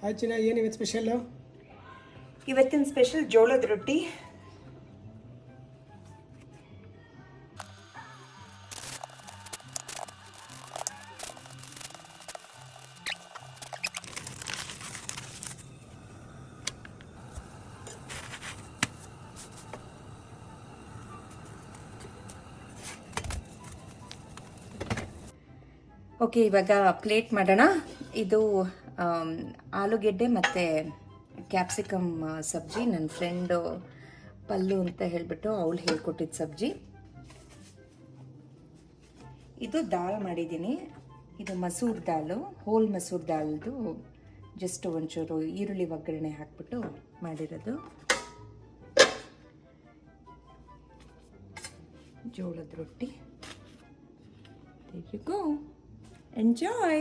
ಆಯ್ತು ಏನು ಇವತ್ತು ಸ್ಪೆಷಲ್ಲು? ಇವತ್ತಿನ ಸ್ಪೆಷಲ್ ಜೋಳದ ರೊಟ್ಟಿ. ಓಕೆ, ಇವಾಗ ಪ್ಲೇಟ್ ಮಾಡೋಣ. ಇದು ಆಲೂಗೆಡ್ಡೆ ಮತ್ತು ಕ್ಯಾಪ್ಸಿಕಮ್ ಸಬ್ಜಿ. ನನ್ನ ಫ್ರೆಂಡು ಪಲ್ಲು ಅಂತ ಹೇಳಿಬಿಟ್ಟು ಅವಳು ಹೇಳ್ಕೊಟ್ಟಿದ್ದು ಸಬ್ಜಿ. ಇದು ದಾಲ್ ಮಾಡಿದ್ದೀನಿ. ಇದು ಮಸೂರ್ ದಾಲು, ಹೋಲ್ ಮಸೂರ್ ದಾಲ್ದು ಜಸ್ಟ್ ಒಂಚೂರು ಈರುಳ್ಳಿ ಒಗ್ಗರಣೆ ಹಾಕ್ಬಿಟ್ಟು ಮಾಡಿರೋದು. ಜೋಳದ ರೊಟ್ಟಿ. There you go. Enjoy!